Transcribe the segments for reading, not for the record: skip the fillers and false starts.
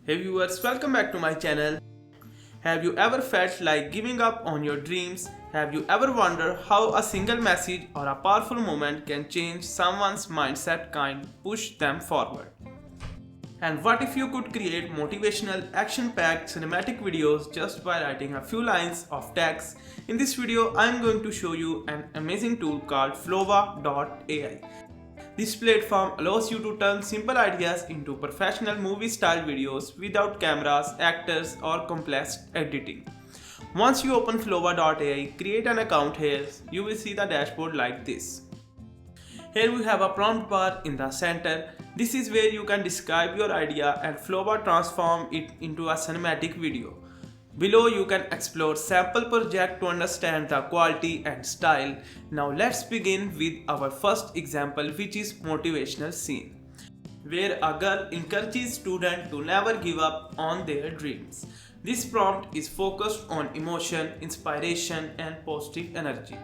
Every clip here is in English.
Hey viewers, welcome back to my channel. Have you ever felt like giving up on your dreams? Have you ever wondered how a single message or a powerful moment can change someone's mindset and push them forward? And what if you could create motivational, action-packed cinematic videos just by writing a few lines of text? In this video, I am going to show you an amazing tool called Flova.ai. This platform allows you to turn simple ideas into professional movie-style videos without cameras, actors, or complex editing. Once you open Flova.ai, create an account here, you will see the dashboard like this. Here we have a prompt bar in the center. This is where you can describe your idea and Flova transform it into a cinematic video. Below you can explore sample project to understand the quality and style. Now let's begin with our first example, which is motivational scene, where a girl encourages students to never give up on their dreams. This prompt is focused on emotion, inspiration and positive energy.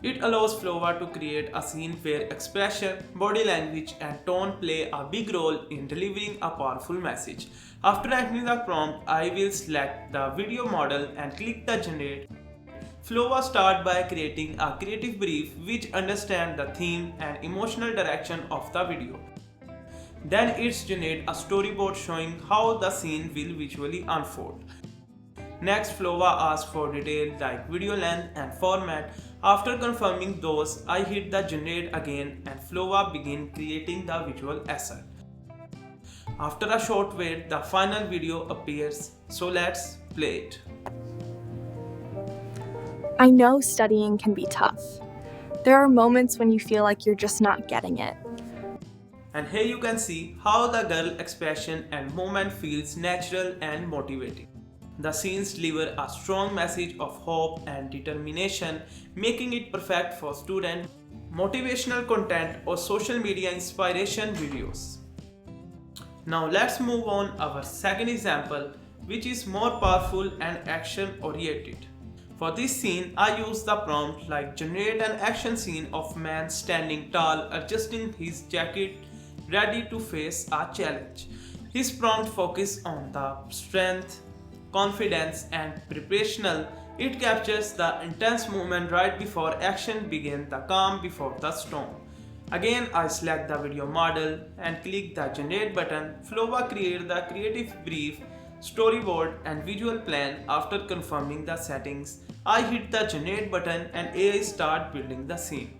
It allows Flova to create a scene where expression, body language and tone play a big role in delivering a powerful message. After entering the prompt, I will select the video model and click the generate. Flova starts by creating a creative brief which understands the theme and emotional direction of the video. Then it generates a storyboard showing how the scene will visually unfold. Next, Flova asks for details like video length and format. After confirming those, I hit the generate again and Flova begins creating the visual asset. After a short wait, the final video appears, so let's play it. I know studying can be tough. There are moments when you feel like you're just not getting it. And here you can see how the girl expression and moment feels natural and motivating. The scenes deliver a strong message of hope and determination, making it perfect for student motivational content or social media inspiration videos. Now let's move on our second example, which is more powerful and action oriented. For this scene, I use the prompt like generate an action scene of man standing tall, adjusting his jacket, ready to face a challenge. His prompt focuses on the strength, confidence and preparational. It captures the intense moment right before action begins, the calm before the storm. Again, I select the video model and click the generate button. Flova creates the creative brief, storyboard and visual plan. After confirming the settings, I hit the generate button and AI starts building the scene.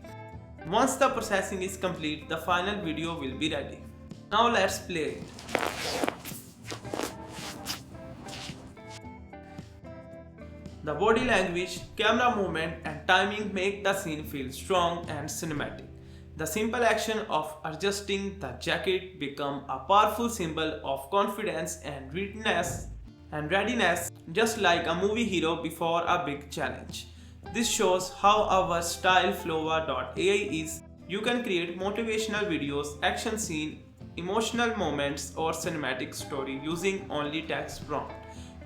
Once the processing is complete, the final video will be ready. Now let's play it. The body language, camera movement and timing make the scene feel strong and cinematic. The simple action of adjusting the jacket becomes a powerful symbol of confidence and readiness, just like a movie hero before a big challenge. This shows how our style Flova.ai is. You can create motivational videos, action scene, emotional moments or cinematic story using only text prompt.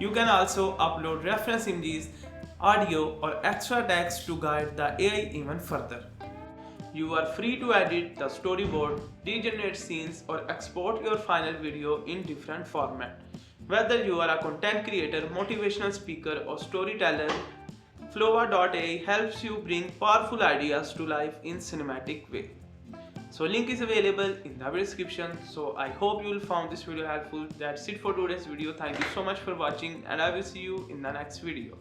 You can also upload reference images, audio or extra text to guide the AI even further. You are free to edit the storyboard, regenerate scenes or export your final video in different formats. Whether you are a content creator, motivational speaker or storyteller, Flova.ai helps you bring powerful ideas to life in cinematic way. So link is available in the description. So I hope you will find this video helpful. That's it for today's video. Thank you so much for watching and I will see you in the next video.